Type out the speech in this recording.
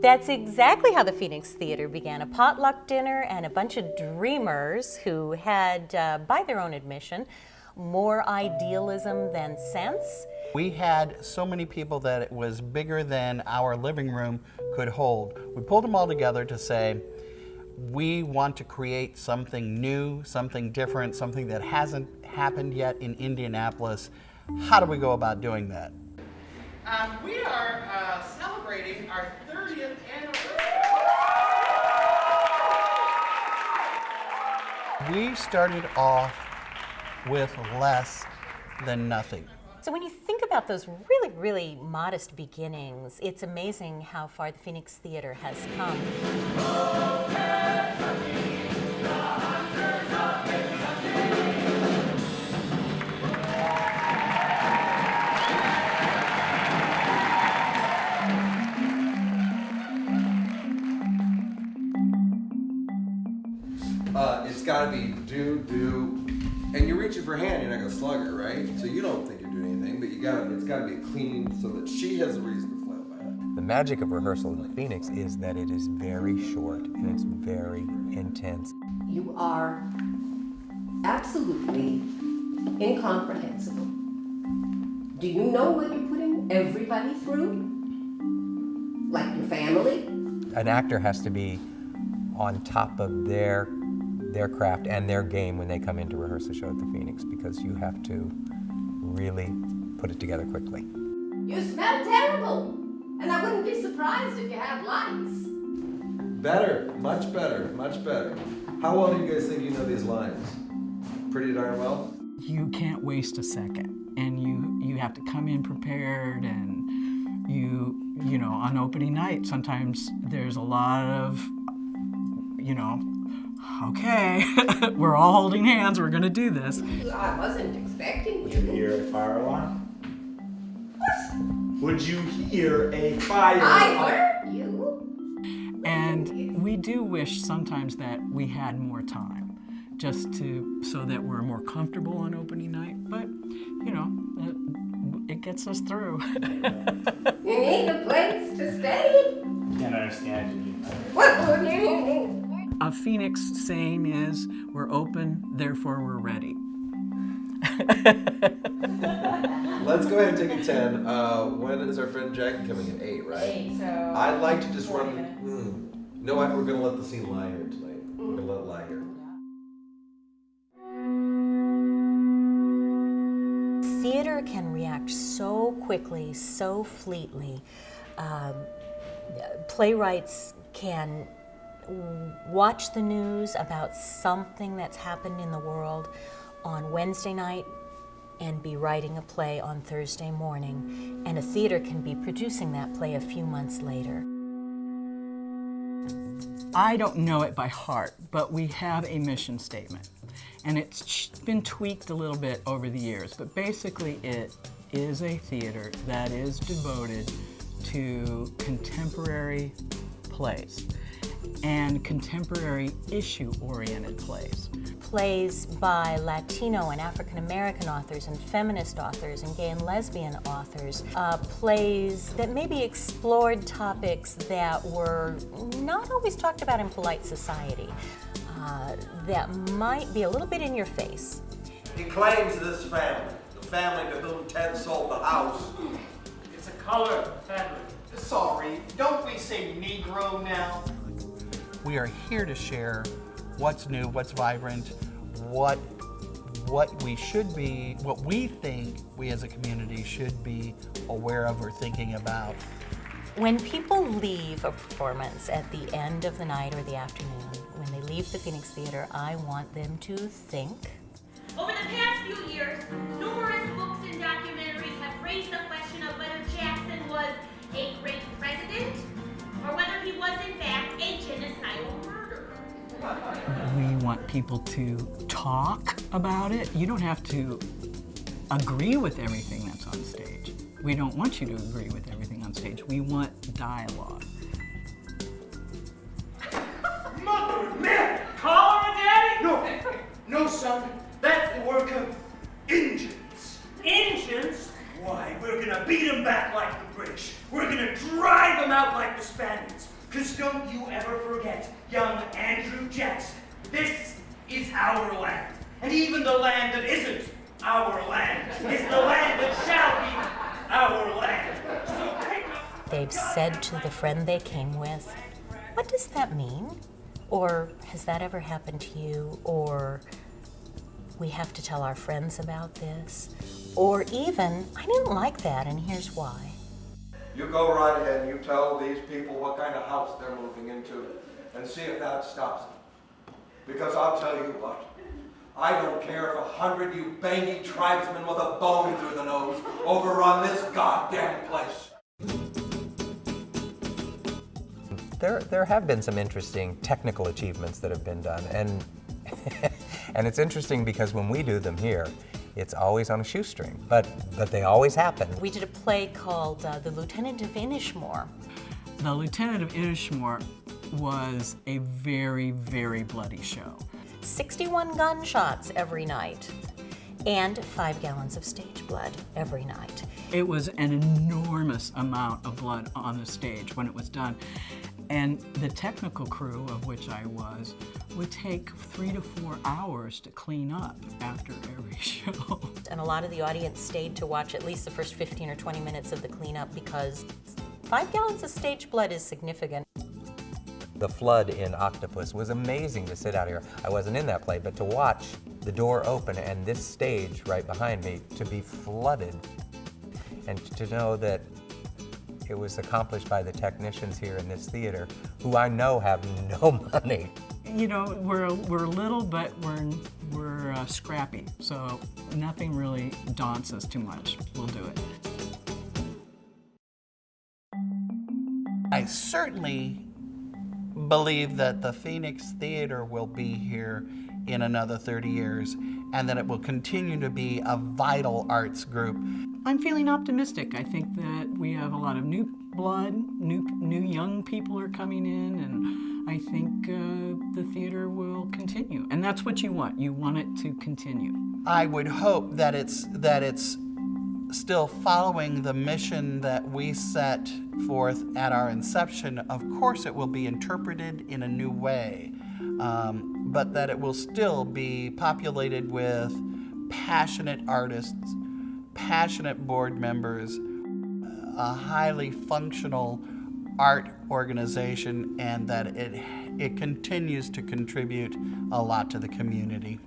That's exactly how the Phoenix Theater began, a potluck dinner and a bunch of dreamers who had, by their own admission, more idealism than sense. We had so many people that it was bigger than our living room could hold. We pulled them all together to say, we want to create something new, something different, something that hasn't happened yet in Indianapolis. How do we go about doing that? We are celebrating our 30th anniversary. We started off with less than nothing. So when you think about those really, really modest beginnings, it's amazing how far the Phoenix Theater has come. It's gotta be do, and you're reaching for her hand, you're not gonna slug her, right? So you don't think you're doing anything, but it's gotta be clean so that she has a reason to flail by it. The magic of rehearsal in the Phoenix is that it is very short and it's very intense. You are absolutely incomprehensible. Do you know what you're putting everybody through? Like your family? An actor has to be on top of their craft and their game when they come in to rehearse a show at the Phoenix, because you have to really put it together quickly. You smell terrible, and I wouldn't be surprised if you had lice. Better, much better, much better. How well do you guys think you know these lines? Pretty darn well? You can't waste a second, and you have to come in prepared, and you know, on opening night, sometimes there's a lot of, okay, we're all holding hands, we're gonna do this. I wasn't expecting Would you hear a fire alarm? What? Would you hear a fire alarm? I heard you. And we do wish sometimes that we had more time, just so that we're more comfortable on opening night, but, it gets us through. You need a place to stay. Can't understand you. What do you need? A Phoenix saying is, we're open, therefore we're ready. Let's go ahead and take a 10. When is our friend Jackie coming in? 8, right? 8, so I'd like to just run. You know what? We're gonna let the scene lie here tonight. We're gonna let it lie here. Theater can react so quickly, so fleetly. Playwrights can watch the news about something that's happened in the world on Wednesday night and be writing a play on Thursday morning, and a theater can be producing that play a few months later. I don't know it by heart, but we have a mission statement, and it's been tweaked a little bit over the years, but basically it is a theater that is devoted to contemporary plays and contemporary issue-oriented plays. Plays by Latino and African American authors and feminist authors and gay and lesbian authors. Plays that maybe explored topics that were not always talked about in polite society, that might be a little bit in your face. He claims this family, the family to whom Ted sold the house. It's a colored family. Sorry, don't we say Negro now? We are here to share what's new, what's vibrant, what we should be, what we think we as a community should be aware of or thinking about. When people leave a performance at the end of the night or the afternoon, when they leave the Phoenix Theater, I want them to think. Over the past few years, numerous books and documentaries have raised the question of whether Jackson was a great president or whether he was in fact a genocidal murderer. We want people to talk about it. You don't have to agree with everything that's on stage. We don't want you to agree with everything on stage. We want dialogue. Mother of man! Call her a daddy? No, son. That's the work of Injuns. Injuns? Why, we're gonna beat them back like the British. We're gonna drive them out like the Spaniards. just don't you ever forget, young Andrew Jackson. This is our land. And even the land that isn't our land is the land that shall be our land. So pick up. They've said to the friend they came with, "What does that mean?" Or, "Has that ever happened to you?" Or, "We have to tell our friends about this." Or even, "I didn't like that, and here's why." You go right ahead and you tell these people what kind of house they're moving into and see if that stops them. Because I'll tell you what, I don't care if 100 you bangy tribesmen with a bone through the nose overrun this goddamn place. There have been some interesting technical achievements that have been done, and and it's interesting because when we do them here, it's always on a shoestring, but they always happen. We did a play called The Lieutenant of Inishmore. The Lieutenant of Inishmore was a very, very bloody show. 61 gunshots every night, and 5 gallons of stage blood every night. It was an enormous amount of blood on the stage when it was done. And the technical crew, of which I was, would take 3 to 4 hours to clean up after every show. And a lot of the audience stayed to watch at least the first 15 or 20 minutes of the cleanup because 5 gallons of stage blood is significant. The flood in Octopus was amazing to sit out here. I wasn't in that play, but to watch the door open and this stage right behind me to be flooded, and to know that it was accomplished by the technicians here in this theater, who I know have no money. You know, we're little, but we're scrappy, so nothing really daunts us too much. We'll do it. I certainly believe that the Phoenix Theater will be here in another 30 years and that it will continue to be a vital arts group. I'm feeling optimistic. I think that we have a lot of new blood, new young people are coming in, and I think the theater will continue. And that's what you want. You want it to continue. I would hope that it's still following the mission that we set forth at our inception. Of course, it will be interpreted in a new way, but that it will still be populated with passionate artists, passionate board members, a highly functional art organization, and that it continues to contribute a lot to the community.